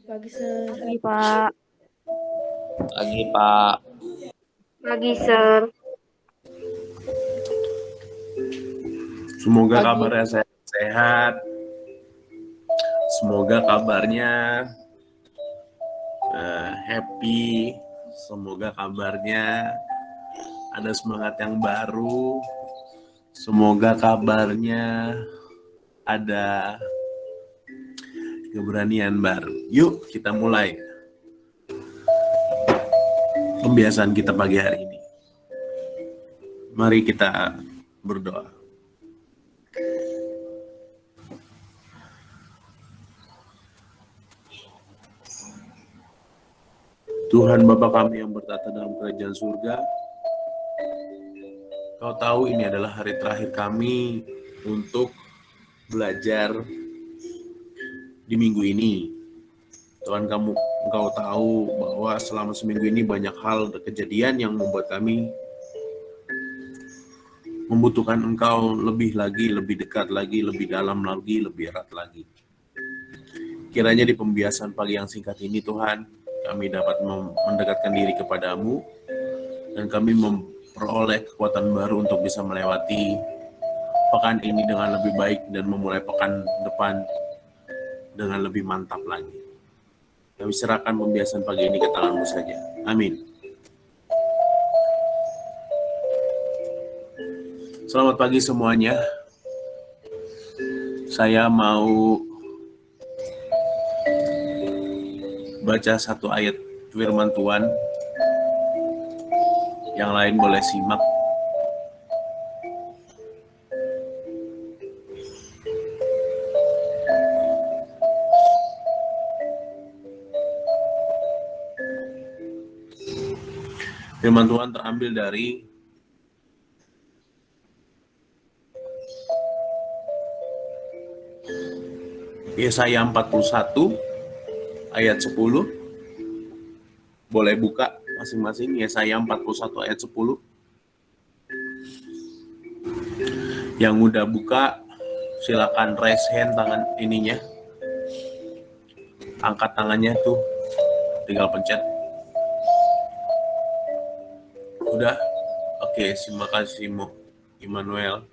Pagi, Sir. Pagi, Pak. Pagi, Pak. Pagi, Sir. Semoga Pagi. kabarnya sehat. Semoga kabarnya happy. Semoga kabarnya ada semangat yang baru. Semoga kabarnya ada keberanian baru. Yuk kita mulai pembiasaan kita pagi hari ini. Mari kita berdoa. Tuhan Bapa kami yang bertata dalam kerajaan surga, Kau tahu ini adalah hari terakhir kami untuk belajar di minggu ini. Tuhan, Engkau tahu bahwa selama seminggu ini banyak hal kejadian yang membuat kami membutuhkan Engkau lebih lagi, lebih dekat lagi, lebih dalam lagi, lebih erat lagi. Kiranya di pembiasaan pagi yang singkat ini Tuhan, kami dapat mendekatkan diri kepadamu dan kami memperoleh kekuatan baru untuk bisa melewati pekan ini dengan lebih baik dan memulai pekan depan dengan lebih mantap lagi. Kami serahkan pembiasaan pagi ini ke tangan-Mu saja. Amin. Selamat pagi semuanya. Saya mau baca satu ayat firman Tuhan. Yang lain boleh simak. Firman Tuhan terambil dari Yesaya 41 ayat 10. Boleh buka masing-masing Yesaya 41 ayat 10. Yang udah buka silakan raise hand tangan ininya. Angkat tangannya tuh. Tinggal pencet. Udah? Oke, terima kasih Immanuel.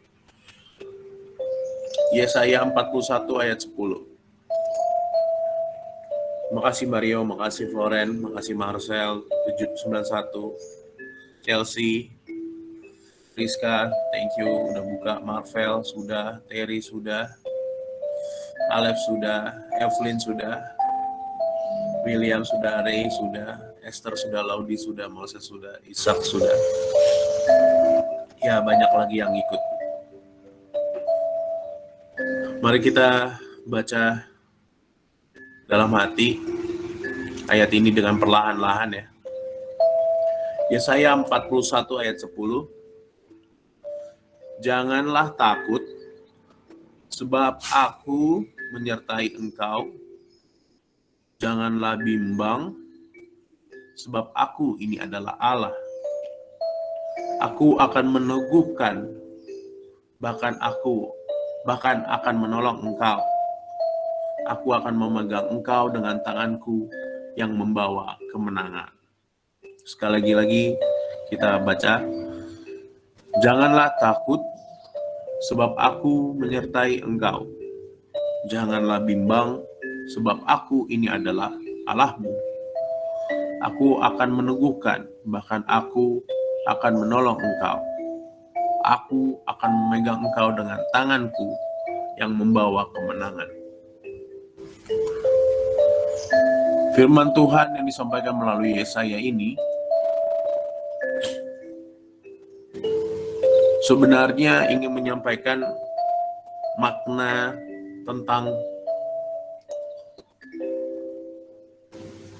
Yesaya 41 ayat 10. Makasih Mario, makasih Floren, makasih Marcel 791, Chelsea, Rizka, thank you udah buka, Marvel sudah, Terry sudah, Alef sudah, Evelyn sudah, William sudah, Ray sudah, Esther sudah, Laudi sudah, Moses sudah, Ishak sudah. Ya banyak lagi yang ikut. Mari kita baca dalam hati ayat ini dengan perlahan-lahan ya. Yesaya 41 ayat 10. Janganlah takut, sebab aku menyertai engkau. Janganlah bimbang, sebab aku ini adalah Allah. Aku akan meneguhkan, bahkan akan menolong engkau. Aku akan memegang engkau dengan tanganku yang membawa kemenangan. Sekali lagi kita baca. Janganlah takut, sebab aku menyertai engkau. Janganlah bimbang, sebab aku ini adalah Allahmu. Aku akan meneguhkan, bahkan aku akan menolong engkau. Aku akan memegang engkau dengan tanganku yang membawa kemenangan. Firman Tuhan yang disampaikan melalui Yesaya ini sebenarnya ingin menyampaikan makna tentang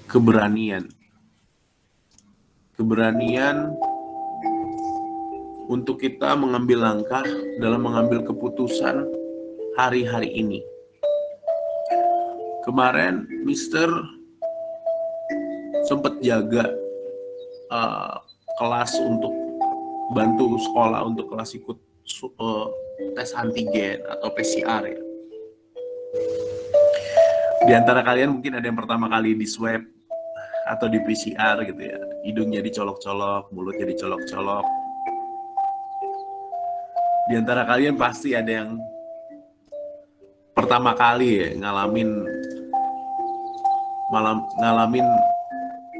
keberanian. Keberanian untuk kita mengambil langkah dalam mengambil keputusan hari-hari ini. Kemarin Mister sempat jaga kelas untuk bantu sekolah untuk kelas ikut tes antigen atau PCR ya. Di antara kalian mungkin ada yang pertama kali di swab atau di PCR gitu ya. Hidungnya dicolok-colok, mulutnya dicolok-colok. Di antara kalian pasti ada yang pertama kali ya ngalamin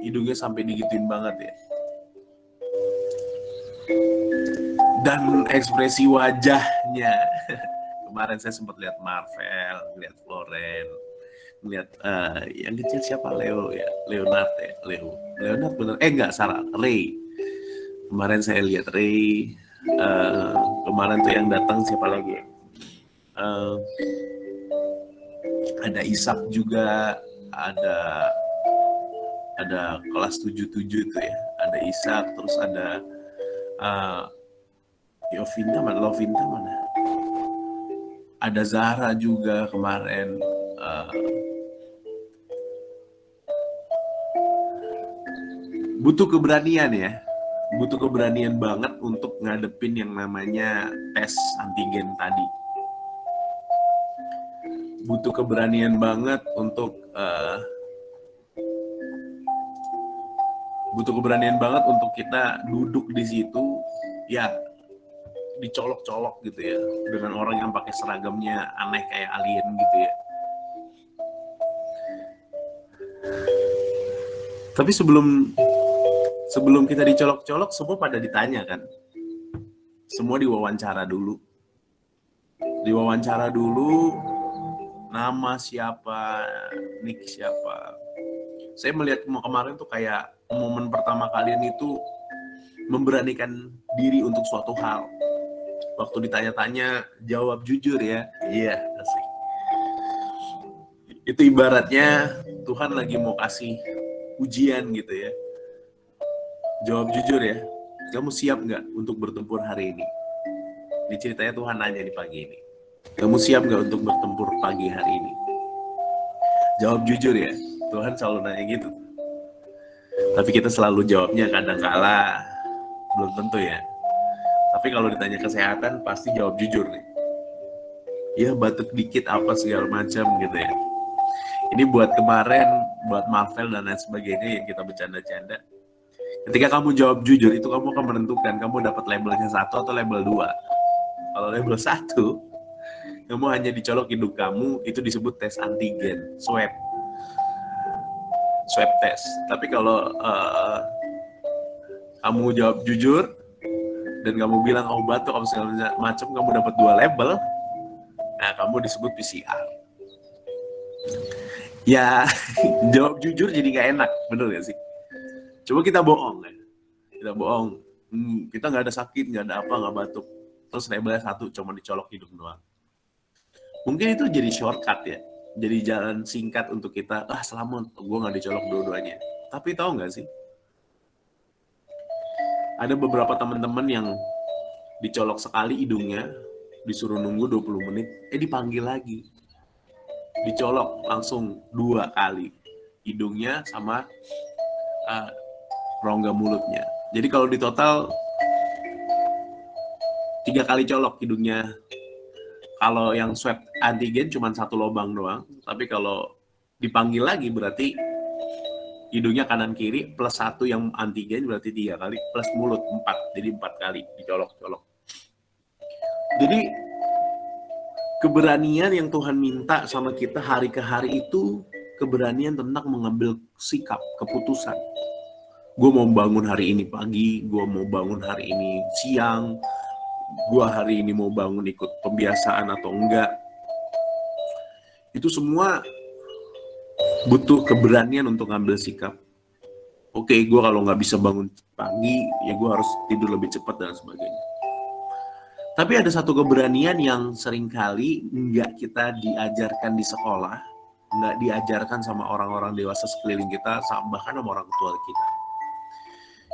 hidungnya sampai digituin banget ya. Dan ekspresi wajahnya. Kemarin saya sempat lihat Marvel, lihat Floren, lihat yang kecil siapa, Leo ya, Leonard bener, enggak salah, Ray. Kemarin saya lihat Ray. Kemarin tuh yang datang siapa lagi ya? Ada Ishak juga, ada kelas 77 tuh ya, ada Ishak, terus ada Lovinta mana? Ada Zahra juga kemarin. Butuh keberanian ya, butuh keberanian banget untuk ngadepin yang namanya tes antigen tadi. Butuh keberanian banget untuk kita duduk di situ ya, dicolok-colok gitu ya, dengan orang yang pakai seragamnya aneh kayak alien gitu ya. Tapi sebelum kita dicolok-colok, semua pada ditanya kan, semua diwawancara dulu, nama siapa, nick siapa. Saya melihat kemarin tuh kayak momen pertama kalian itu memberanikan diri untuk suatu hal. Waktu ditanya-tanya, jawab jujur ya. Iya, asik. Itu ibaratnya Tuhan lagi mau kasih ujian gitu ya. Jawab jujur ya. Kamu siap nggak untuk bertempur hari ini? Ini ceritanya Tuhan nanya di pagi ini. Kamu siap nggak untuk bertempur pagi hari ini? Jawab jujur ya. Tuhan selalu nanya gitu. Tapi kita selalu jawabnya kadang-kala belum tentu ya. Tapi kalau ditanya kesehatan pasti jawab jujur nih. Ya batuk dikit apa segala macam gitu ya. Ini buat kemarin, buat Marvel dan lain sebagainya yang kita bercanda-canda. Ketika kamu jawab jujur, itu kamu akan menentukan kamu dapat labelnya 1 atau label 2. Kalau label 1, kamu hanya dicolok hidung kamu, itu disebut tes antigen, swab test. Tapi kalau kamu jawab jujur dan kamu bilang kamu batuk apa segala macam, kamu dapat 2 label, nah kamu disebut PCR. Ya jawab jujur jadi nggak enak, bener gak sih? Coba kita bohong ya, kita nggak ada sakit, nggak ada apa, nggak batuk, terus labelnya 1 cuma dicolok hidung doang. Mungkin itu jadi shortcut ya, jadi jalan singkat untuk kita, selamat, gue nggak dicolok dua-duanya. Tapi tahu nggak sih, ada beberapa teman-teman yang dicolok sekali hidungnya, disuruh nunggu 20 menit, dipanggil lagi, dicolok langsung 2 kali hidungnya sama rongga mulutnya. Jadi kalau di total 3 kali colok hidungnya. Kalau yang swab antigen cuma 1 lubang doang, tapi kalau dipanggil lagi berarti hidungnya kanan kiri plus 1 yang antigen berarti 3 kali, plus mulut 4, jadi 4 kali dicolok-colok. Jadi keberanian yang Tuhan minta sama kita hari ke hari itu keberanian tentang mengambil sikap, keputusan. Gue mau bangun hari ini pagi, gue mau bangun hari ini siang, gue hari ini mau bangun ikut pembiasaan atau enggak. Itu semua butuh keberanian untuk ngambil sikap. Oke, gue kalau nggak bisa bangun pagi, ya gue harus tidur lebih cepat dan sebagainya. Tapi ada satu keberanian yang seringkali nggak kita diajarkan di sekolah, nggak diajarkan sama orang-orang dewasa sekeliling kita, bahkan sama orang tua kita.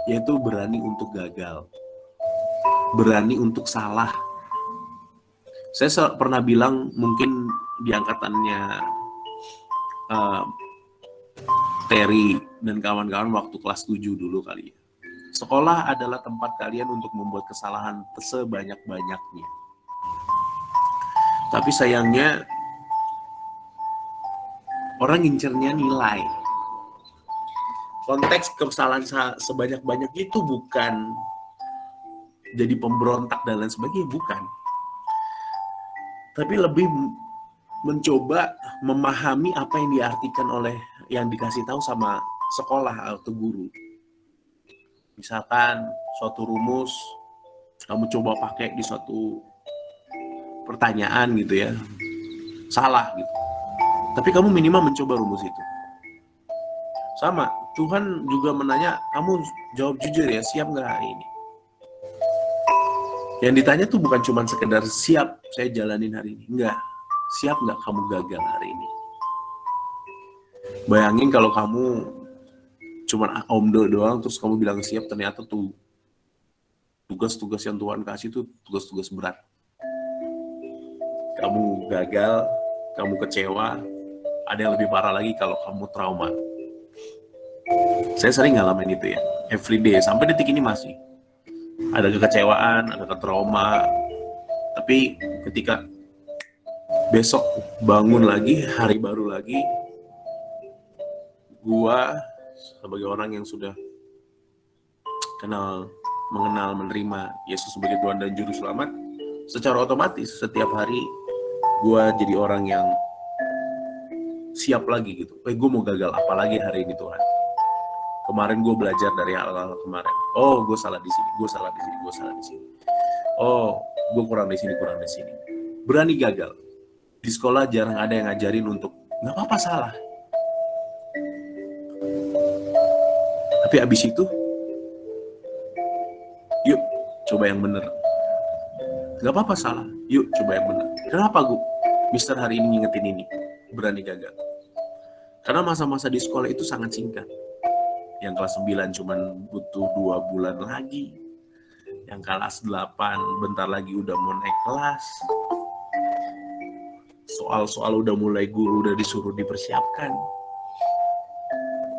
Yaitu berani untuk gagal. Berani untuk salah. Saya pernah bilang mungkin di angkatannya Terry dan kawan-kawan waktu kelas 7 dulu kali ya. Sekolah adalah tempat kalian untuk membuat kesalahan sebanyak-banyaknya. Tapi sayangnya Orang ngincernya nilai. Konteks kesalahan sebanyak-banyaknya itu bukan jadi pemberontak dan lain sebagainya, bukan. Tapi lebih mencoba memahami apa yang diartikan oleh yang dikasih tahu sama sekolah atau guru. Misalkan suatu rumus kamu coba pakai di suatu pertanyaan gitu ya, salah gitu. Tapi kamu minimal mencoba rumus itu. Sama, Tuhan juga menanya, kamu jawab jujur ya, siap nggak hari ini? Yang ditanya tuh bukan cuma sekedar siap saya jalanin hari ini. Enggak, siap nggak kamu gagal hari ini? Bayangin kalau kamu cuma omdo doang, terus kamu bilang siap, ternyata tuh tugas-tugas yang Tuhan kasih tuh tugas-tugas berat. Kamu gagal, kamu kecewa, ada yang lebih parah lagi kalau kamu trauma. Saya sering ngalamin itu ya, everyday, sampai detik ini masih. Ada kekecewaan, ada ketrauma, tapi ketika besok bangun lagi, hari baru lagi, gua sebagai orang yang sudah mengenal, menerima Yesus sebagai Tuhan dan Juru Selamat, secara otomatis setiap hari gua jadi orang yang siap lagi gitu. Gue mau gagal apa lagi hari ini Tuhan? Kemarin gue belajar dari hal-hal kemarin. Oh, gue salah di sini, gue salah di sini, gue salah di sini. Oh, gue kurang di sini, kurang di sini. Berani gagal. Di sekolah jarang ada yang ngajarin untuk nggak apa-apa salah. Tapi abis itu, yuk coba yang bener. Nggak apa-apa salah, yuk coba yang bener. Kenapa gue, Mister hari ini ngingetin ini? Berani gagal. Karena masa-masa di sekolah itu sangat singkat. Yang kelas 9 cuman butuh 2 bulan lagi. Yang kelas 8 bentar lagi udah mau naik kelas. Soal-soal udah mulai guru udah disuruh dipersiapkan.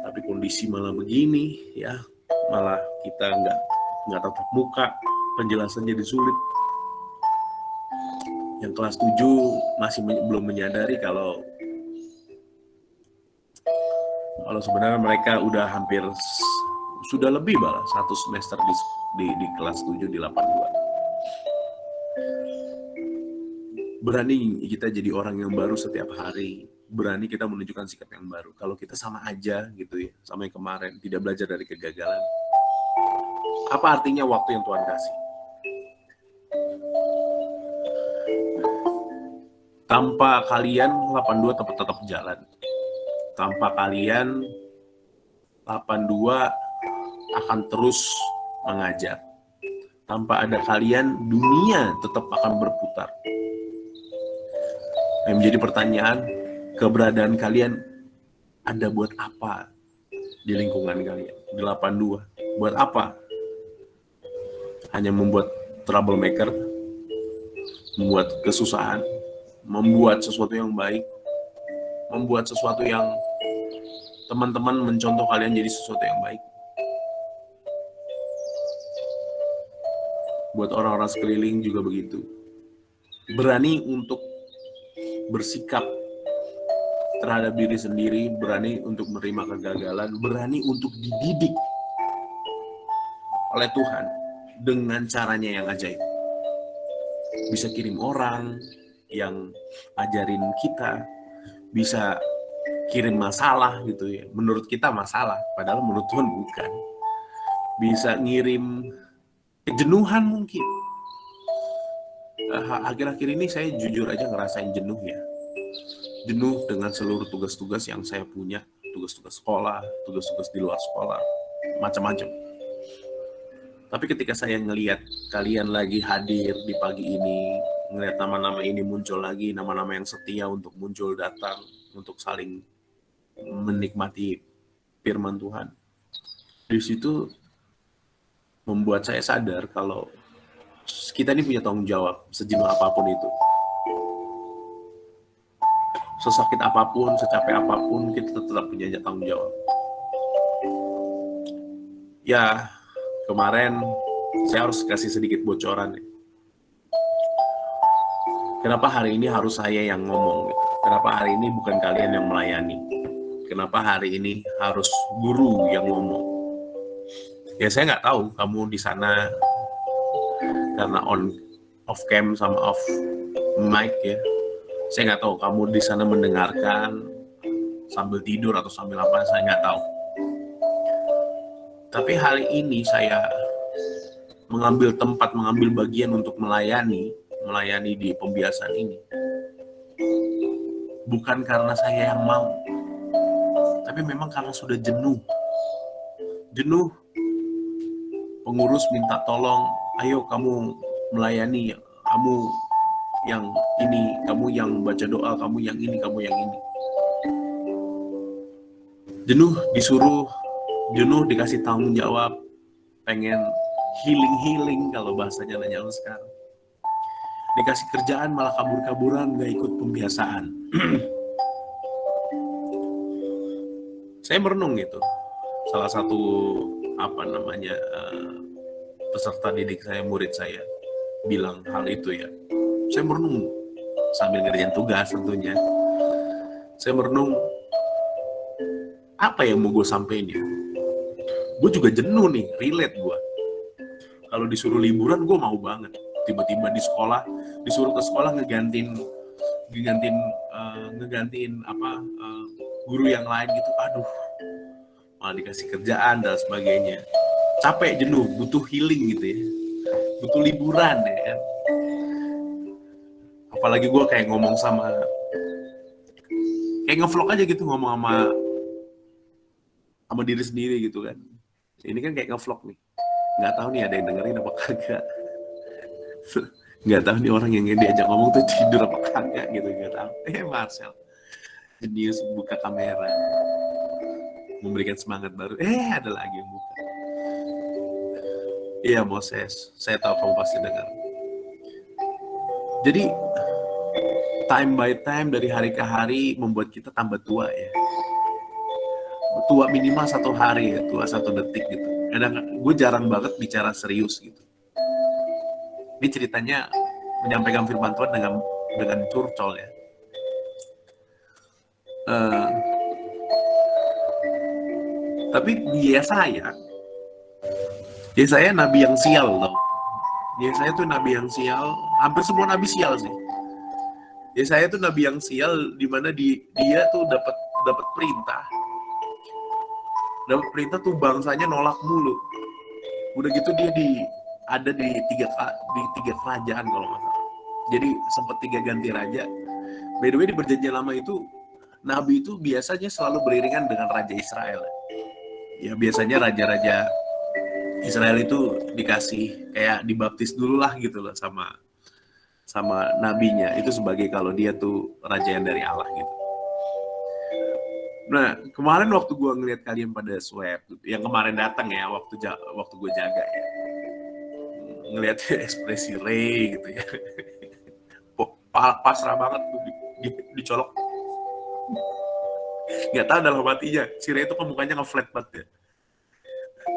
Tapi kondisi malah begini ya. Malah kita nggak tatap muka, penjelasannya jadi sulit. Yang kelas 7 masih belum menyadari kalau sebenarnya mereka udah hampir sudah lebih malah 1 semester di kelas 7 di 82. Berani kita jadi orang yang baru setiap hari, berani kita menunjukkan sikap yang baru. Kalau kita sama aja gitu ya, sama yang kemarin, tidak belajar dari kegagalan. Apa artinya waktu yang Tuhan kasih? Tanpa kalian 82 tetap jalan. Tanpa kalian 82 akan terus mengajar. Tanpa ada kalian, dunia tetap akan berputar. Yang menjadi pertanyaan, keberadaan kalian ada buat apa di lingkungan kalian? Di 82, buat apa? Hanya membuat troublemaker, membuat kesusahan, membuat sesuatu yang baik, membuat sesuatu yang teman-teman mencontoh kalian jadi sesuatu yang baik. Buat orang-orang sekeliling juga begitu. Berani untuk bersikap terhadap diri sendiri, berani untuk menerima kegagalan, berani untuk dididik oleh Tuhan dengan caranya yang ajaib. Bisa kirim orang yang ajarin kita, bisa kirim masalah gitu ya. Menurut kita masalah, padahal menurut Tuhan bukan. Bisa ngirim kejenuhan mungkin. Akhir-akhir ini saya jujur aja ngerasain jenuh ya. Jenuh dengan seluruh tugas-tugas yang saya punya. Tugas-tugas sekolah, tugas-tugas di luar sekolah, macam-macam. Tapi ketika saya ngelihat kalian lagi hadir di pagi ini, ngelihat nama-nama ini muncul lagi, nama-nama yang setia untuk muncul datang, untuk saling menikmati firman Tuhan. Di situ membuat saya sadar kalau kita ini punya tanggung jawab sejenuh apapun itu. Sesakit apapun, secapek apapun, kita tetap punya tanggung jawab. Ya, kemarin saya harus kasih sedikit bocoran. Kenapa hari ini harus saya yang ngomong? Kenapa hari ini bukan kalian yang melayani? kenapa hari ini harus guru yang ngomong. Ya saya nggak tahu kamu di sana karena off cam sama off mic ya. Saya nggak tahu kamu di sana mendengarkan sambil tidur atau sambil apa, saya nggak tahu. Tapi hari ini saya mengambil tempat, mengambil bagian untuk melayani di pembiasan ini. Bukan karena saya yang mau, tapi memang karena sudah jenuh. Pengurus minta tolong, ayo kamu melayani, kamu yang ini, kamu yang baca doa, kamu yang ini, kamu yang ini. Jenuh dikasih tanggung jawab, pengen healing kalau bahasanya nanya lu sekarang. Dikasih kerjaan malah kabur-kaburan, gak ikut pembiasaan. Saya merenung gitu. Salah satu peserta didik saya, murid saya bilang hal itu ya. Saya merenung sambil ngerjain tugas tentunya. Saya merenung, apa yang mau gue sampein ya? Gue juga jenuh nih, relate gue. Kalau disuruh liburan gue mau banget. Tiba-tiba disuruh ke sekolah ngegantiin guru yang lain gitu. Aduh, malah dikasih kerjaan dan sebagainya. Capek, jenuh, butuh healing gitu ya. Butuh liburan ya kan. Apalagi gue kayak ngomong kayak ngevlog aja gitu, ngomong sama diri sendiri gitu kan. Ini kan kayak ngevlog nih. Nggak tahu nih ada yang dengerin apa kagak. Nggak tahu nih orang yang diajak ngomong tuh tidur apa kagak gitu, nggak tahu. Marcel jenius buka kamera, memberikan semangat baru. Ada lagi yang buka. Iya Moses, saya tahu kamu pasti dengar. Jadi time by time, dari hari ke hari membuat kita tambah tua ya. Tua minimal 1 hari ya, tua 1 detik gitu. Kadang gue jarang banget bicara serius gitu. Ini ceritanya menyampaikan firman Tuhan dengan curcol ya. Tapi dia saya nabi yang sial loh. Dia saya tuh nabi yang sial. Hampir semua nabi sial sih. Dia saya tuh nabi yang sial, di mana dia tuh dapat perintah. Dapat perintah tuh bangsanya nolak mulu. Udah gitu dia ada di tiga kerajaan kalau nggak salah. Jadi sempat 3 ganti raja. By the way, di perjanjian lama itu nabi itu biasanya selalu beriringan dengan raja Israel. Ya biasanya raja-raja Israel itu dikasih kayak dibaptis dulu lah gitu loh sama nabinya. Itu sebagai kalau dia tuh raja yang dari Allah gitu. Nah, kemarin waktu gue ngeliat kalian pada swab, yang kemarin datang ya, waktu gue jaga ya, ngeliat ekspresi Ray gitu ya, pasrah banget tuh dicolok. Nggak tahu dalam hatinya, si Ray itu kan mukanya nge-flat banget ya,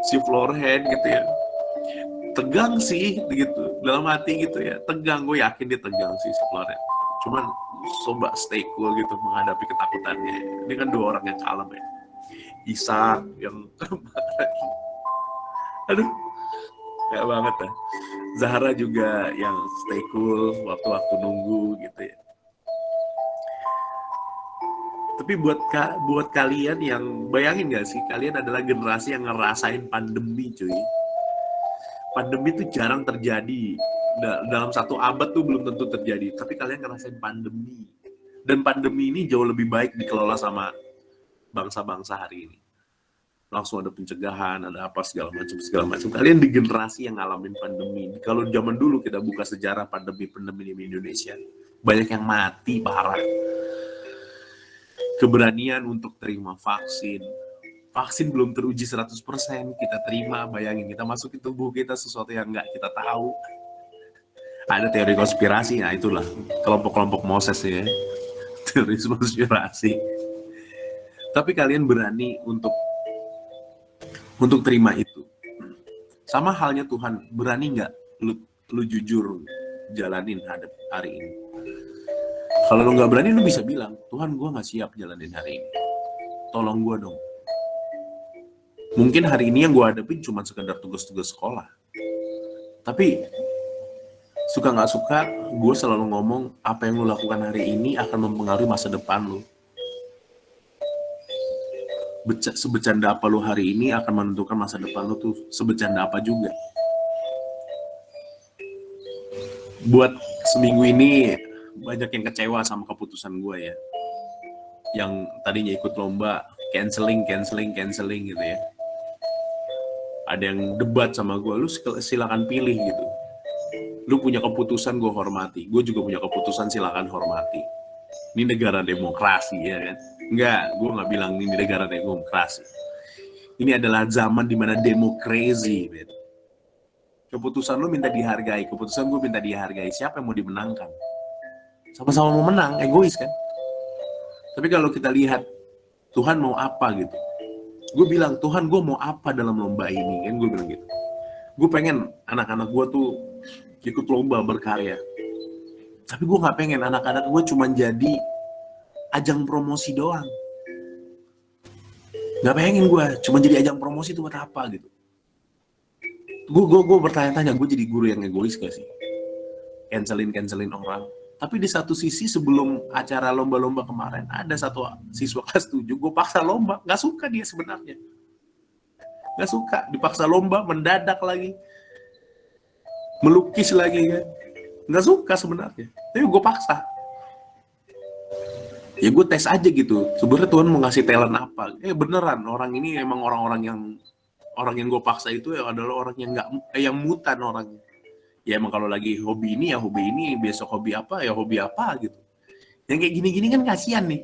si Floorhead gitu ya, tegang sih gitu, dalam hati gitu ya, tegang. Gue yakin dia tegang sih si Floorhead. Cuman coba stay cool gitu menghadapi ketakutannya. Ini kan 2 orang yang kalem ya. Ishak yang aduh, kayak banget ya. Zahra juga yang stay cool waktu-waktu nunggu gitu ya. Tapi buat kalian yang bayangin gak sih, kalian adalah generasi yang ngerasain pandemi cuy. Pandemi itu jarang terjadi. Dalam 1 abad tuh belum tentu terjadi, tapi kalian ngerasain pandemi. Dan pandemi ini jauh lebih baik dikelola sama bangsa-bangsa hari ini. Langsung ada pencegahan, ada apa segala macam. Kalian di generasi yang ngalamin pandemi. Kalau zaman dulu kita buka sejarah pandemi di Indonesia, banyak yang mati parah. Keberanian untuk terima vaksin belum teruji 100%, kita terima. Bayangin, kita masukin tubuh kita sesuatu yang nggak kita tahu. Ada teori konspirasi, nah itulah kelompok-kelompok Moses ya, teori konspirasi. Tapi kalian berani untuk terima itu. Sama halnya Tuhan, berani nggak lu jujur jalanin hari ini? Kalau lu nggak berani, lu bisa bilang, Tuhan gue nggak siap jalanin hari ini. tolong gue dong. Mungkin hari ini yang gue hadapin cuma sekedar tugas-tugas sekolah. Tapi suka nggak suka, gue selalu ngomong apa yang lu lakukan hari ini akan mempengaruhi masa depan lu. Sebecanda apa lu hari ini akan menentukan masa depan lu tuh sebecanda apa juga. Buat seminggu ini banyak yang kecewa sama keputusan gue ya. Yang tadinya ikut lomba canceling gitu ya. Ada yang debat sama gue, lu silakan pilih gitu. Lu punya keputusan, gue hormati. Gue juga punya keputusan, silakan hormati. Ini negara demokrasi ya kan. Enggak, gue nggak bilang ini negara demokrasi. Ini adalah zaman dimana demokrasi, man. Keputusan lu minta dihargai, keputusan gue minta dihargai. Siapa yang mau dimenangkan? Sama-sama mau menang, egois kan? Tapi kalau kita lihat Tuhan mau apa gitu, gue bilang Tuhan gue mau apa dalam lomba ini kan, gue bilang gitu. Gue pengen anak-anak gue tuh ikut lomba berkarya. Tapi gue nggak pengen anak-anak gue cuma jadi ajang promosi doang. Nggak pengen gue cuma jadi ajang promosi itu buat apa gitu. Gue bertanya-tanya, gue jadi guru yang egois gak sih? Cancelin orang. Tapi di satu sisi sebelum acara lomba-lomba kemarin, ada satu siswa kelas 7, gue paksa lomba. Nggak suka dia sebenarnya. Nggak suka, dipaksa lomba, mendadak lagi. Melukis lagi kan. Nggak suka sebenarnya. Tapi gue paksa. Ya gue tes aja gitu. Sebenarnya Tuhan mau ngasih talent apa. Beneran, orang ini emang orang yang gue paksa itu adalah orang yang mutan orangnya. Ya emang kalau lagi hobi ini ya hobi ini, besok hobi apa ya hobi apa gitu. Yang kayak gini-gini kan kasihan nih.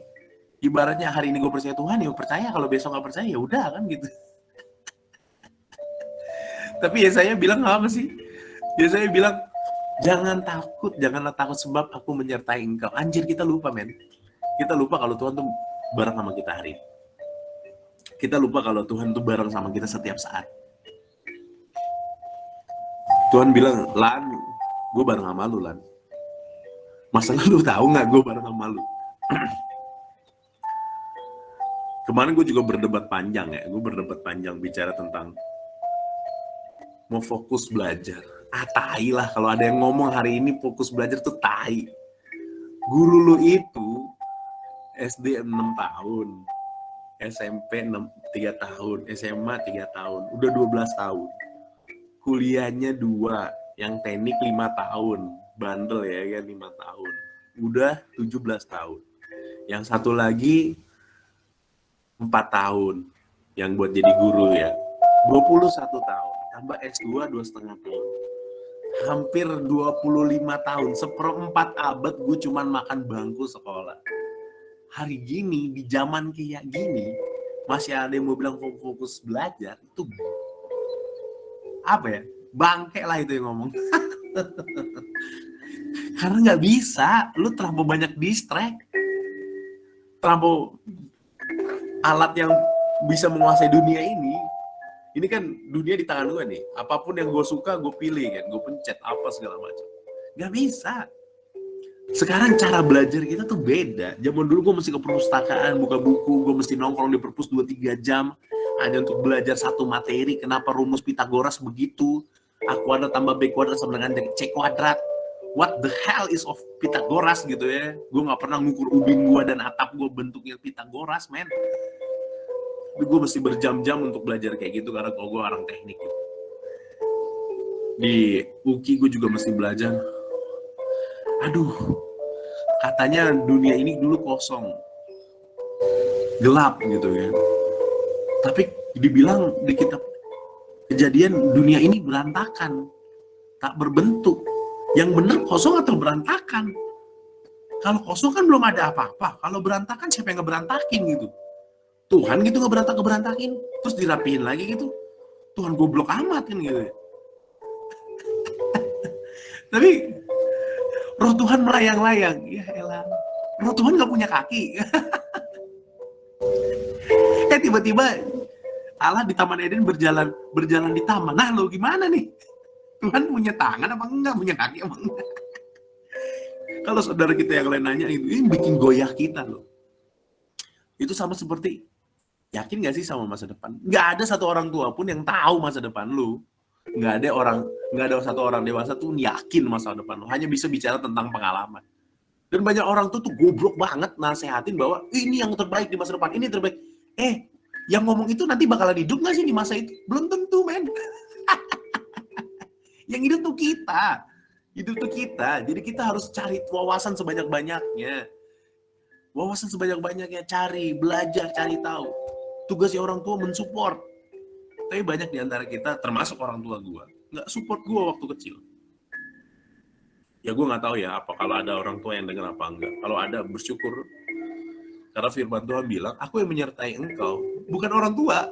Ibaratnya hari ini gue percaya Tuhan ya percaya, kalau besok nggak percaya ya udah kan gitu. Tapi ya saya bilang apa sih? Ya saya bilang janganlah takut sebab aku menyertai engkau. Anjir, kita lupa men. Kita lupa kalau Tuhan tuh bareng sama kita hari ini. Kita lupa kalau Tuhan tuh bareng sama kita setiap saat. Tuhan bilang, Lan, gue bareng sama lu, Lan. Masa lu tahu nggak gue bareng sama lu? Kemarin gue juga berdebat panjang ya. Gue berdebat panjang bicara tentang mau fokus belajar. Tai lah kalau ada yang ngomong hari ini fokus belajar tuh tai. Guru lu itu SD 6 tahun, SMP 3 tahun, SMA 3 tahun, udah 12 tahun. Kuliahnya 2, yang teknik 5 tahun, bandel ya kan 5 tahun. Udah 17 tahun. Yang satu lagi 4 tahun yang buat jadi guru ya. 21 tahun, tambah S2 2,5 tahun. Hampir 25 tahun, 1/4 abad gue cuman makan bangku sekolah. Hari gini, di zaman kayak gini, masih ada yang mau bilang fokus belajar, itu apa ya? Bangke lah itu yang ngomong. Karena nggak bisa, lu terlalu banyak distract. Terlalu alat yang bisa menguasai dunia ini. Ini kan dunia di tangan gue nih. Apapun yang gue suka, gue pilih kan. Gue pencet apa segala macam. Nggak bisa. Sekarang cara belajar kita tuh beda. Zaman dulu gue mesti ke perpustakaan, buka buku, gue mesti nongkrong di perpus 2-3 jam hanya untuk belajar satu materi. Kenapa rumus Pitagoras begitu? A kuadrat tambah B kuadrat sama dengan C kuadrat. What the hell is of Pitagoras gitu ya? Gue nggak pernah ngukur ubin gue dan atap gue bentuknya Pitagoras, men. Tapi gue mesti berjam-jam untuk belajar kayak gitu karena kalau gue orang teknik gitu. Di UKI gue juga mesti belajar. Aduh, katanya dunia ini dulu kosong, gelap gitu ya. Tapi dibilang di kitab Kejadian dunia ini berantakan, tak berbentuk. Yang benar kosong atau berantakan? Kalau kosong kan belum ada apa-apa. Kalau berantakan siapa yang ngeberantakin gitu? Tuhan gitu ngeberantakin, terus dirapihin lagi gitu. Tuhan goblok amat kan gitu. Tapi roh Tuhan melayang-layang. Ya elah, roh Tuhan gak punya kaki. Tiba-tiba Allah di Taman Eden berjalan di taman. Nah lo gimana nih? Tuhan punya tangan apa enggak? Punya kaki apa enggak? Kalau saudara kita yang lain nanya itu, ini bikin goyah kita loh. Itu sama seperti Yakin gak sih sama masa depan? Nggak ada satu orang tua pun yang tahu masa depan lu. Nggak ada satu orang dewasa tuh yakin masa depan lu. Hanya bisa bicara tentang pengalaman. Dan banyak orang tuh goblok banget nasehatin bahwa ini yang terbaik di masa depan, ini terbaik. Yang ngomong itu nanti bakalan hidup nggak sih di masa itu? Belum tentu, men. Yang hidup tuh kita. Hidup tuh kita. Jadi kita harus cari wawasan sebanyak-banyaknya. Wawasan sebanyak-banyaknya, cari, belajar, cari tahu. Tugasnya orang tua mensupport. Tapi banyak di antara kita, termasuk orang tua gue, nggak support gue waktu kecil. Ya gue nggak tahu ya, apa kalau ada orang tua yang dengar apa enggak. Kalau ada, bersyukur. Karena firman Tuhan bilang, aku yang menyertai engkau, bukan orang tua.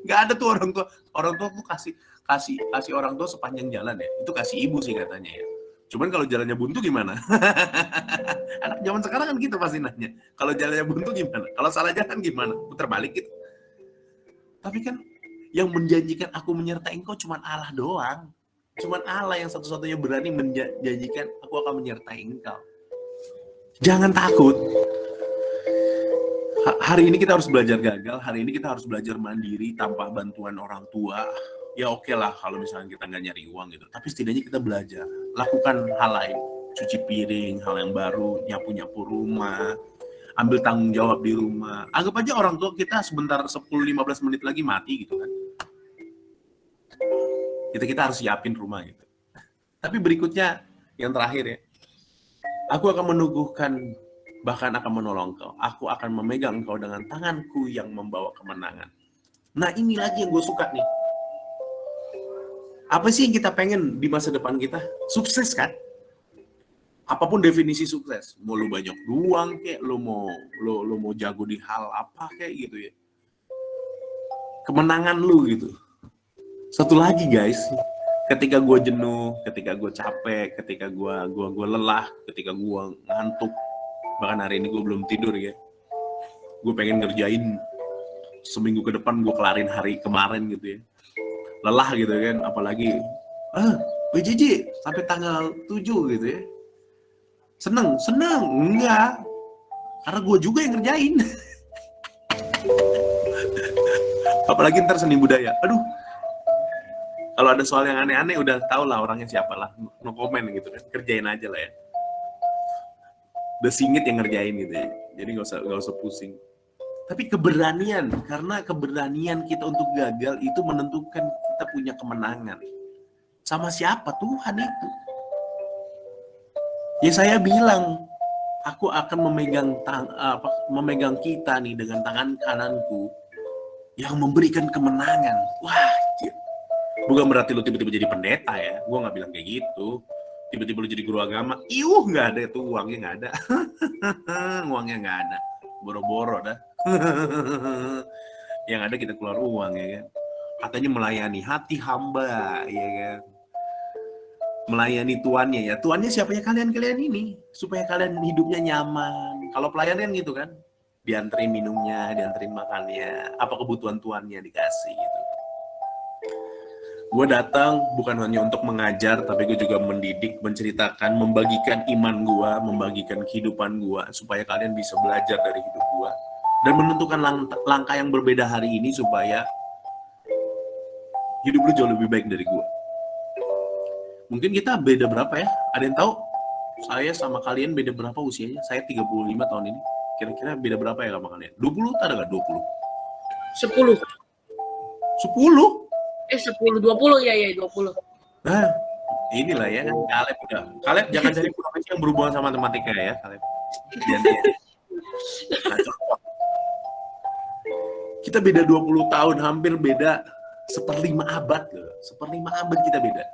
Nggak ada tuh orang tua. Orang tua tuh kasih orang tua sepanjang jalan ya. Itu kasih ibu sih katanya ya. Cuman kalau jalannya buntu gimana? Anak zaman sekarang kan gitu pasti nanya. Kalau jalannya buntu gimana? Kalau salah jalan gimana? Putar balik gitu. Tapi kan yang menjanjikan aku menyertai engkau cuma Allah doang. Cuma Allah yang satu-satunya berani menjanjikan aku akan menyertai engkau. Jangan takut. Hari ini kita harus belajar gagal. Hari ini kita harus belajar mandiri tanpa bantuan orang tua. Ya oke lah kalau misalnya kita nggak nyari uang gitu. Tapi setidaknya kita belajar. Lakukan hal lain. Cuci piring, hal yang baru, nyapu-nyapu rumah, ambil tanggung jawab di rumah. Anggap aja orang tua kita sebentar 10-15 menit lagi mati gitu kan. Kita harus siapin rumah gitu. Tapi berikutnya, yang terakhir ya. Aku akan meneguhkan, bahkan akan menolong kau. Aku akan memegang engkau dengan tanganku yang membawa kemenangan. Nah ini lagi yang gue suka nih. Apa sih yang kita pengen di masa depan kita? Sukses kan? Apapun definisi sukses, mau lu banyak uang kayak, lu mau jago di hal apa kayak gitu ya. Kemenangan lu gitu. Satu lagi guys, ketika gue jenuh, ketika gue capek, ketika gue lelah, ketika gue ngantuk, bahkan hari ini gue belum tidur ya. Gue pengen ngerjain seminggu ke depan gue kelarin hari kemarin gitu ya. Lelah gitu kan, apalagi PJJ sampai tanggal 7 gitu ya. Seneng, enggak. Karena gue juga yang ngerjain. Apalagi ntar seni budaya. Aduh, kalau ada soal yang aneh-aneh udah tau lah orangnya siapa lah. No comment gitu kan, kerjain aja lah ya. Udah singit yang ngerjain gitu ya. Jadi gak usah pusing. Tapi keberanian, karena keberanian kita untuk gagal itu menentukan kita punya kemenangan. Sama siapa? Tuhan itu. Ya saya bilang, aku akan memegang kita nih dengan tangan kananku yang memberikan kemenangan. Wah, bukan berarti lu tiba-tiba jadi pendeta ya. Gue nggak bilang kayak gitu. Tiba-tiba lu jadi guru agama, nggak ada itu, uangnya nggak ada. Uangnya nggak ada. Boro-boro dah. Yang ada kita keluar uang ya kan. Katanya melayani hati hamba ya kan. Melayani tuannya ya. Tuannya siapanya kalian ini supaya kalian hidupnya nyaman. Kalau pelayanan gitu kan, dianterin minumnya, dianterin makannya, apa kebutuhan tuannya dikasih gitu. Gue datang bukan hanya untuk mengajar, tapi gue juga mendidik, menceritakan, membagikan iman gue, membagikan kehidupan gue, supaya kalian bisa belajar dari hidup gue dan menentukan langkah yang berbeda hari ini supaya hidup lu jauh lebih baik dari gue. Mungkin kita beda berapa ya? Ada yang tahu? Saya sama kalian beda berapa usianya? Saya 35 tahun ini. Kira-kira beda berapa ya sama kalian? 20? Ada nggak 20? 10. 10? 10, 20 ya 20. Nah, inilah ya kan Caleb jangan cari profesi yang berhubungan sama matematika ya, Caleb. Kita beda 20 tahun, hampir beda 1/5 abad loh. 1/5 abad kita beda.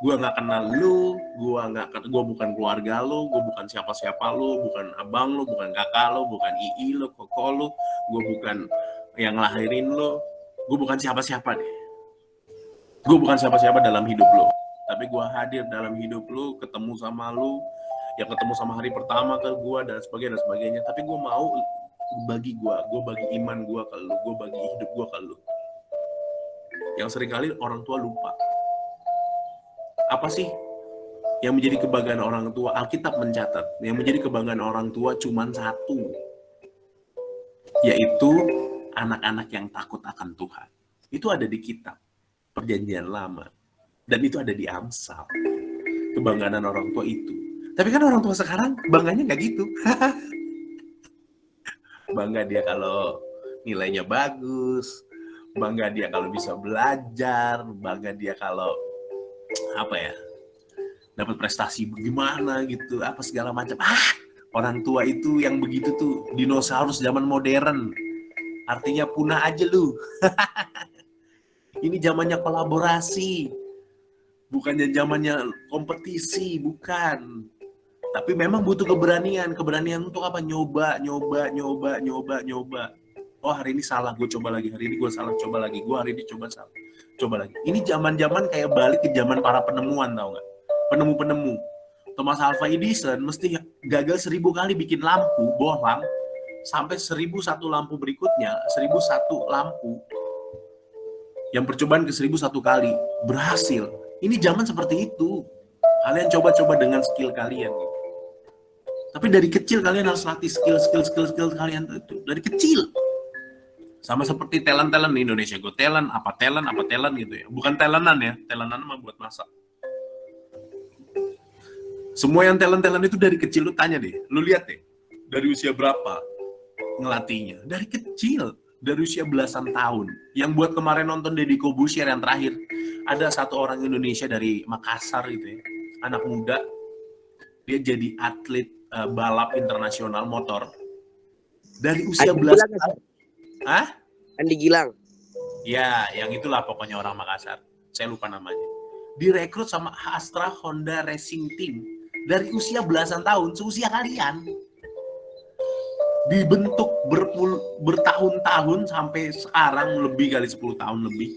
Gue nggak kenal lu, gue bukan keluarga lu, gue bukan siapa-siapa lu, bukan abang lu, bukan kakak lu, bukan ii lu, koko lu, gue bukan yang lahirin lu, gue bukan siapa-siapa deh. Gue bukan siapa-siapa dalam hidup lo, tapi gue hadir dalam hidup lo, ketemu sama lo, yang ketemu sama hari pertama ke gue dan sebagainya. Tapi gue mau bagi iman gue ke lo, gue bagi hidup gue ke lo. Yang seringkali orang tua lupa. Apa sih yang menjadi kebanggaan orang tua? Alkitab mencatat, yang menjadi kebanggaan orang tua cuma satu. yaitu anak-anak yang takut akan Tuhan. Itu ada di kitab Perjanjian Lama, dan itu ada di Amsal. Kebanggaan orang tua itu. Tapi kan orang tua sekarang bangganya nggak gitu. Bangga dia kalau nilainya bagus, bangga dia kalau bisa belajar, bangga dia kalau apa ya, dapat prestasi bagaimana gitu, apa segala macam. Orang tua itu yang begitu tuh dinosaurus zaman modern. Artinya punah aja lu. Ini zamannya kolaborasi. Bukannya zamannya kompetisi, bukan. Tapi memang butuh keberanian. Keberanian untuk apa? Nyoba. Oh, hari ini salah, gue coba lagi. Hari ini gue salah, coba lagi. Gue hari ini coba lagi. Ini zaman-zaman kayak balik ke zaman para penemuan, tau gak? Penemu-penemu. Thomas Alva Edison mesti gagal 1000 kali bikin lampu, bohlam. Sampai 1001 lampu berikutnya, 1001 lampu. Yang percobaan ke 1001 kali. Berhasil. Ini zaman seperti itu. Kalian coba-coba dengan skill kalian. Gitu. Tapi dari kecil kalian harus latih skill kalian itu. Dari kecil. Sama seperti talent di Indonesia. Gue talent gitu ya. Bukan talentan ya. Talentan mah buat masak. Semua yang talent itu dari kecil. Lu tanya deh. Lu lihat deh. Dari usia berapa ngelatihnya? Dari kecil. Dari usia belasan tahun. Yang buat kemarin nonton Deddy Corbuzier yang terakhir. Ada satu orang Indonesia dari Makassar gitu ya. Anak muda. Dia jadi atlet balap internasional motor. Dari usia belasan tahun. Hah? Andi Gilang. Ya, yang itulah pokoknya orang Makassar. Saya lupa namanya. Direkrut sama Astra Honda Racing Team. Dari usia belasan tahun, seusia kalian. Dibentuk bertahun-tahun sampai sekarang lebih kali 10 tahun lebih.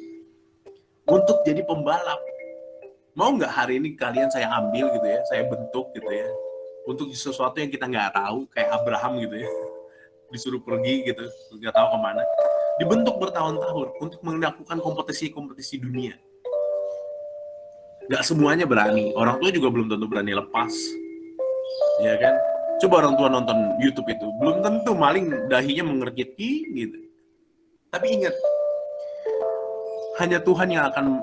Untuk jadi pembalap. Mau nggak hari ini kalian saya ambil gitu ya, saya bentuk gitu ya. Untuk sesuatu yang kita nggak tahu, kayak Abraham gitu ya. Disuruh pergi gitu, nggak tahu kemana. Dibentuk bertahun-tahun untuk melakukan kompetisi dunia. Nggak semuanya berani. Orang tua juga belum tentu berani lepas. Ya kan? Coba orang tua nonton YouTube itu. Belum tentu maling dahinya mengergit gitu. Tapi ingat, hanya Tuhan yang akan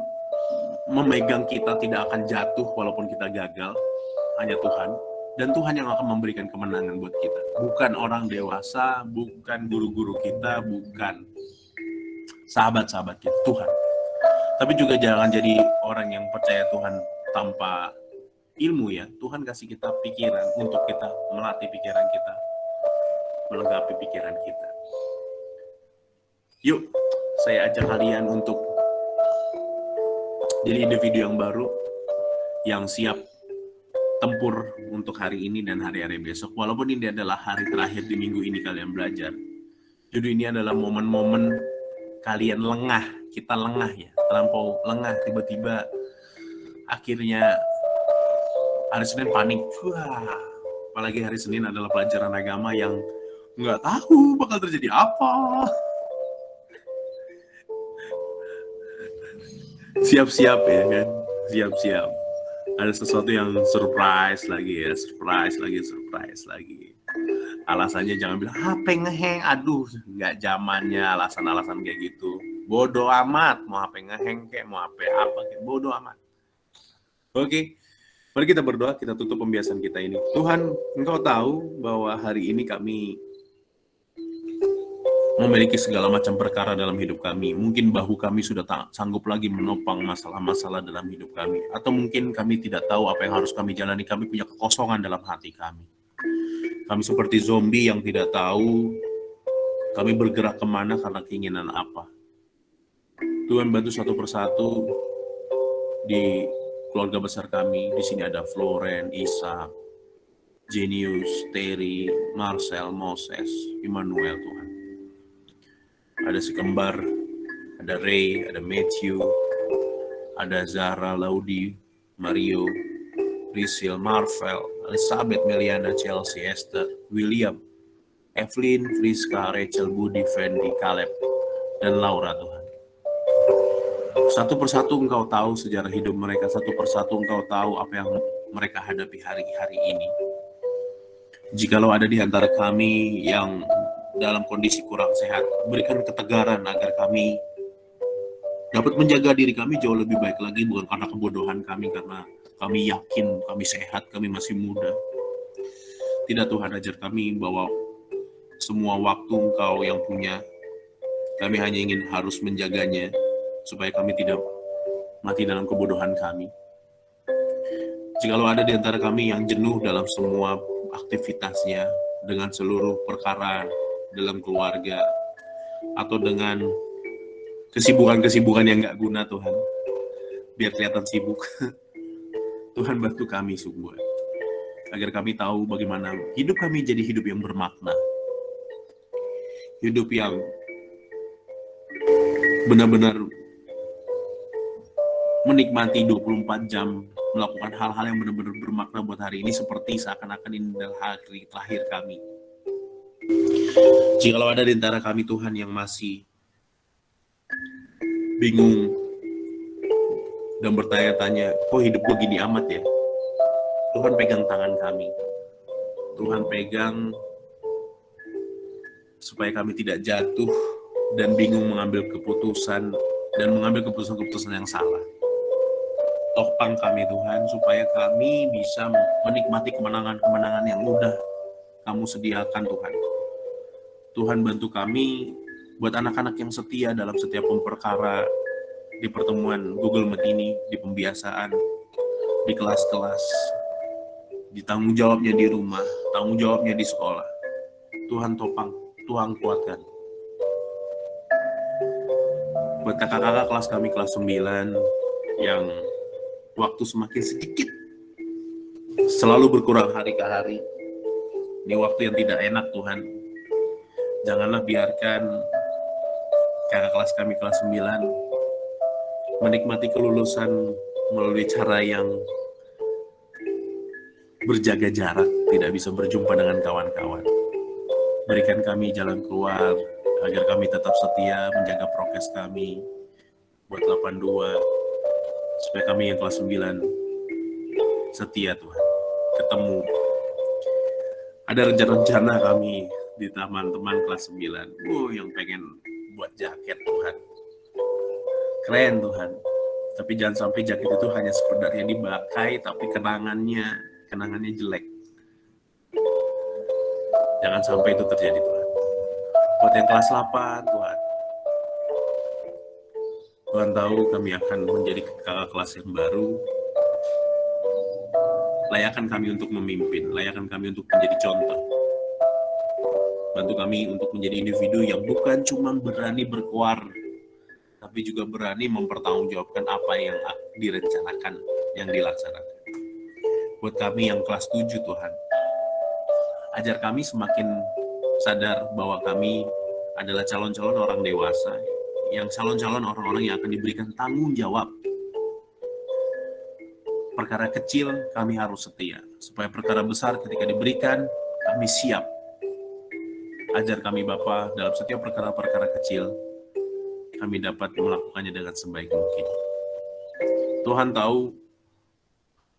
memegang kita, tidak akan jatuh walaupun kita gagal. Hanya Tuhan. Dan Tuhan yang akan memberikan kemenangan buat kita. Bukan orang dewasa, bukan guru-guru kita, bukan sahabat-sahabat kita, Tuhan. Tapi juga jangan jadi orang yang percaya Tuhan tanpa ilmu ya. Tuhan kasih kita pikiran untuk kita melatih pikiran kita, melengkapi pikiran kita. Yuk, saya ajak kalian untuk jadi individu yang baru, yang siap tempur untuk hari ini dan hari-hari besok. Walaupun ini adalah hari terakhir di minggu ini kalian belajar. Jadi ini adalah momen-momen kalian lengah, kita lengah ya, terlampau lengah, tiba-tiba akhirnya hari Senin panik. Wah, apalagi hari Senin adalah pelajaran agama yang nggak tahu bakal terjadi apa. Siap-siap ya kan, siap-siap. Ada sesuatu yang surprise lagi. Alasannya jangan bilang HP ngeheng, aduh nggak zamannya alasan-alasan kayak gitu. Bodoh amat, mau HP ngeheng kayak mau HP apa kayak bodoh amat. Oke, mari kita berdoa, kita tutup pembiasan kita ini. Tuhan, Engkau tahu bahwa hari ini kami memiliki segala macam perkara dalam hidup kami. Mungkin bahu kami sudah tak sanggup lagi menopang masalah-masalah dalam hidup kami. Atau mungkin kami tidak tahu apa yang harus kami jalani. Kami punya kekosongan dalam hati kami. Kami seperti zombie yang tidak tahu kami bergerak kemana karena keinginan apa. Tuhan bantu satu persatu di keluarga besar kami. Di sini ada Floren, Isa, Genius, Terry, Marcel, Moses, Immanuel Tuhan. Ada si kembar, ada Ray, ada Matthew, ada Zara, Laudi, Mario, Risil, Marvel, Elizabeth, Meliana, Chelsea, Esther, William, Evelyn, Friska, Rachel, Budi, Fendi, Caleb, dan Laura Tuhan. Satu persatu Engkau tahu sejarah hidup mereka, satu persatu Engkau tahu apa yang mereka hadapi hari-hari ini. Jikalau ada di antara kami yang dalam kondisi kurang sehat. Berikan ketegaran agar kami dapat menjaga diri kami jauh lebih baik lagi, bukan karena kebodohan kami, karena kami yakin kami sehat, kami masih muda. Tidak Tuhan, ajar kami bahwa semua waktu Engkau yang punya, kami hanya ingin harus menjaganya, supaya kami tidak mati dalam kebodohan kami. Jikalau ada di antara kami yang jenuh dalam semua aktivitasnya, dengan seluruh perkara dalam keluarga, atau dengan kesibukan-kesibukan yang gak guna Tuhan, biar kelihatan sibuk, Tuhan bantu kami semua, agar kami tahu bagaimana hidup kami jadi hidup yang bermakna, hidup yang benar-benar menikmati 24 jam, melakukan hal-hal yang benar-benar bermakna buat hari ini, seperti seakan-akan ini adalah hari terakhir kami. Jikalau ada di antara kami Tuhan yang masih bingung dan bertanya-tanya, kok hidup gue gini amat ya? Tuhan pegang tangan kami. Tuhan pegang supaya kami tidak jatuh dan bingung mengambil keputusan dan mengambil keputusan-keputusan yang salah. Topang kami Tuhan, supaya kami bisa menikmati kemenangan-kemenangan yang udah kamu sediakan Tuhan. Tuhan bantu kami buat anak-anak yang setia dalam setiap perkara, di pertemuan Google Meet ini, di pembiasaan, di kelas-kelas, di tanggung jawabnya di rumah, tanggung jawabnya di sekolah. Tuhan topang, Tuhan kuatkan. Buat kakak-kakak kelas kami, kelas 9, yang waktu semakin sedikit, selalu berkurang hari ke hari. Ini waktu yang tidak enak Tuhan. Janganlah biarkan kakak kelas kami kelas 9 menikmati kelulusan melalui cara yang berjaga jarak, tidak bisa berjumpa dengan kawan-kawan. Berikan kami jalan keluar, agar kami tetap setia menjaga prokes kami buat 82, supaya kami yang kelas 9 setia Tuhan, ketemu. Ada rencana-rencana kami di teman-teman kelas 9, yang pengen buat jaket Tuhan. Keren Tuhan. Tapi jangan sampai jaket itu hanya sekedar yang dipakai, tapi kenangannya jelek. Jangan sampai itu terjadi Tuhan. Buat yang kelas 8 Tuhan, Tuhan tahu kami akan menjadi kakak kelas yang baru. Layakan kami untuk memimpin, layakan kami untuk menjadi contoh. Bantu kami untuk menjadi individu yang bukan cuma berani berkuar, tapi juga berani mempertanggungjawabkan apa yang direncanakan, yang dilaksanakan. Buat kami yang kelas 7 Tuhan, ajar kami semakin sadar bahwa kami adalah calon-calon orang dewasa, yang calon-calon orang-orang yang akan diberikan tanggung jawab. Perkara kecil kami harus setia, supaya perkara besar ketika diberikan, kami siap. Ajar kami Bapa, dalam setiap perkara-perkara kecil, kami dapat melakukannya dengan sebaik mungkin. Tuhan tahu,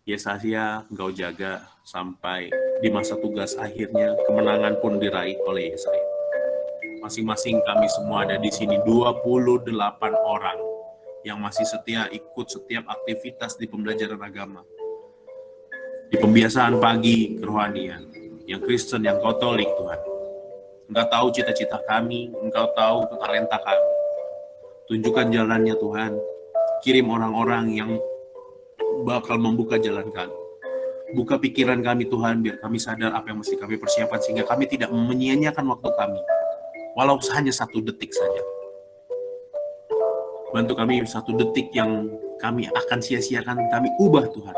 Yesaya Engkau jaga sampai di masa tugas akhirnya, kemenangan pun diraih oleh Yesaya. Masing-masing kami semua ada di sini, 28 orang yang masih setia ikut setiap aktivitas di pembelajaran agama, di pembiasaan pagi kerohanian, yang Kristen, yang Katolik Tuhan. Engkau tahu cita-cita kami, Engkau tahu talenta kami. Tunjukkan jalannya Tuhan, kirim orang-orang yang bakal membuka jalan kami. Buka pikiran kami Tuhan, biar kami sadar apa yang mesti kami persiapkan, sehingga kami tidak menyia-nyiakan waktu kami, walau hanya 1 detik saja. Bantu kami 1 detik yang kami akan sia-siakan, kami ubah Tuhan.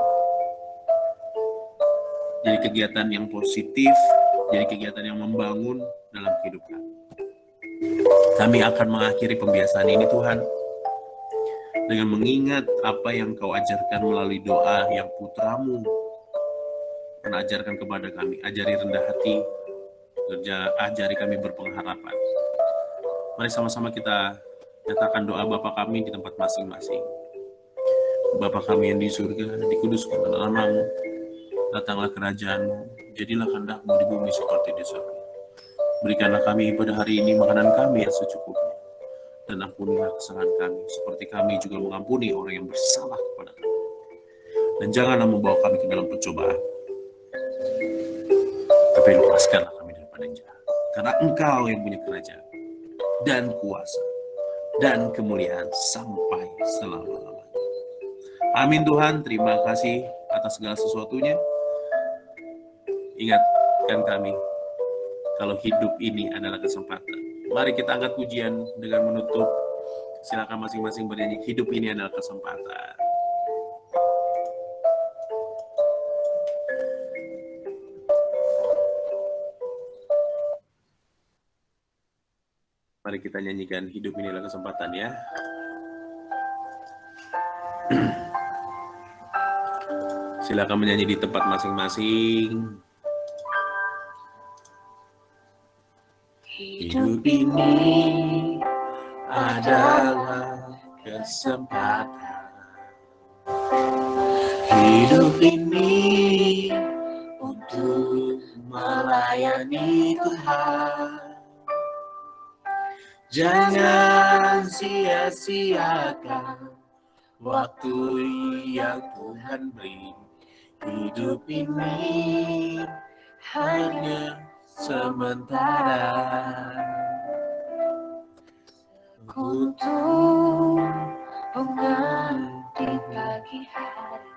Jadi kegiatan yang positif, jadi kegiatan yang membangun dalam hidup kami. Kami akan mengakhiri pembiasaan ini Tuhan, dengan mengingat apa yang Kau ajarkan melalui doa yang putramu pernah ajarkan kepada kami. Ajari rendah hati, ajari kami berpengharapan. Mari sama-sama kita nyatakan doa Bapa kami di tempat masing-masing. Bapa kami yang di surga, dikuduskanlah namamu, datanglah kerajaan-Mu, jadilah kehendak-Mu di bumi seperti di surga. Berikanlah kami pada hari ini makanan kami yang secukupnya. Dan ampunilah kesalahan kami, seperti kami juga mengampuni orang yang bersalah kepada kami. Dan janganlah membawa kami ke dalam pencobaan, tapi lepaskanlah kami daripada yang jahat. Karena Engkau yang punya kerajaan, dan kuasa, dan kemuliaan sampai selama-lamanya. Amin Tuhan, terima kasih atas segala sesuatunya. Ingatkan kami, kalau hidup ini adalah kesempatan. Mari kita angkat pujian dengan menutup. Silakan masing-masing bernyanyi, hidup ini adalah kesempatan. Mari kita nyanyikan hidup ini adalah kesempatan ya. Silakan menyanyi di tempat masing-masing. Hidup ini adalah kesempatan. Hidup ini untuk melayani Tuhan. Jangan sia-siakan waktu yang Tuhan beri. Hidup ini hanya sementara. Kutu bunga di pagi hari,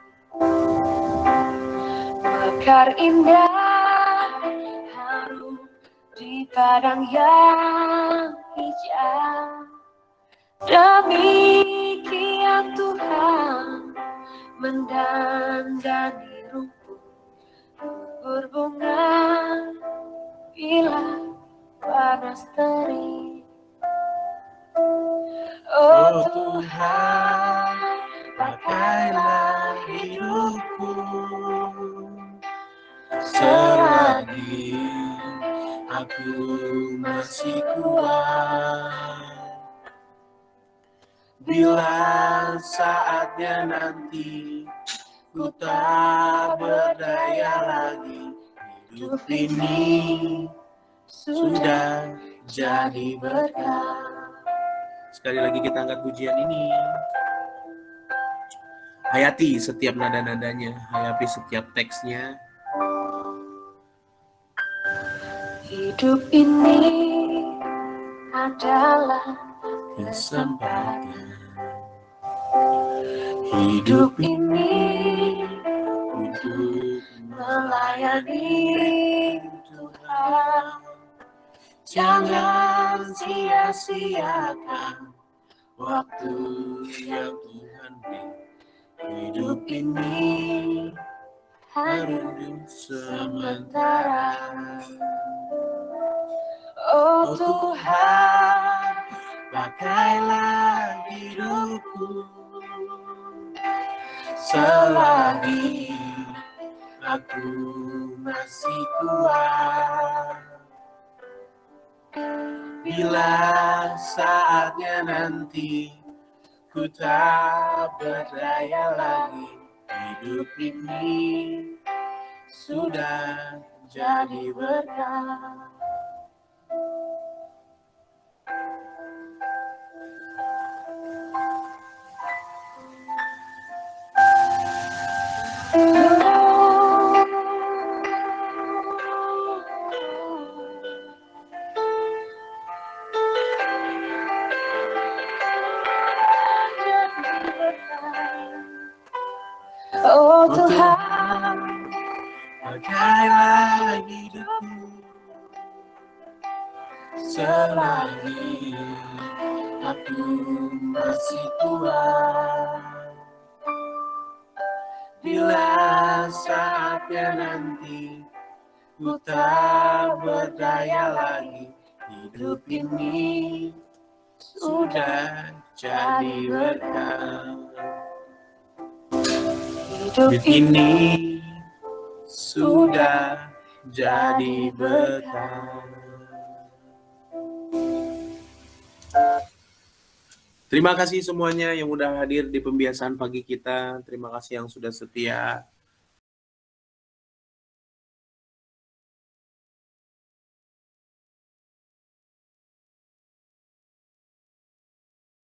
mekar indah harum di padang yang hijau. Demikian Tuhan mendandani rumput berbunga bila panas terik. Oh Tuhan, pakailah hidupku selagi aku masih kuat. Bila saatnya nanti ku tak berdaya lagi, hidup ini sudah jadi berkah. Sekali lagi kita angkat pujian ini. Hayati setiap nada-nadanya, hayati setiap teksnya. Hidup ini adalah kesempatan. Hidup Ini untuk melayani Tuhan. jangan sia-siakan waktu yang Tuhan beri. Hidup ini harus sementara. Oh Oh Tuhan, pakailah hidupku selagi aku masih kuat. Bila saatnya nanti ku tak berdaya lagi, hidup ini sudah jadi berkah. Oh Oh Tuhan, Tuhan, pakailah hidupku selagi aku masih kuat. Bila saatnya nanti ku tak berdaya lagi, hidup ini sudah jadi berkah. Hidup ini sudah jadi berkah. Terima kasih semuanya yang udah hadir di pembiasaan pagi kita. Terima kasih yang sudah setia.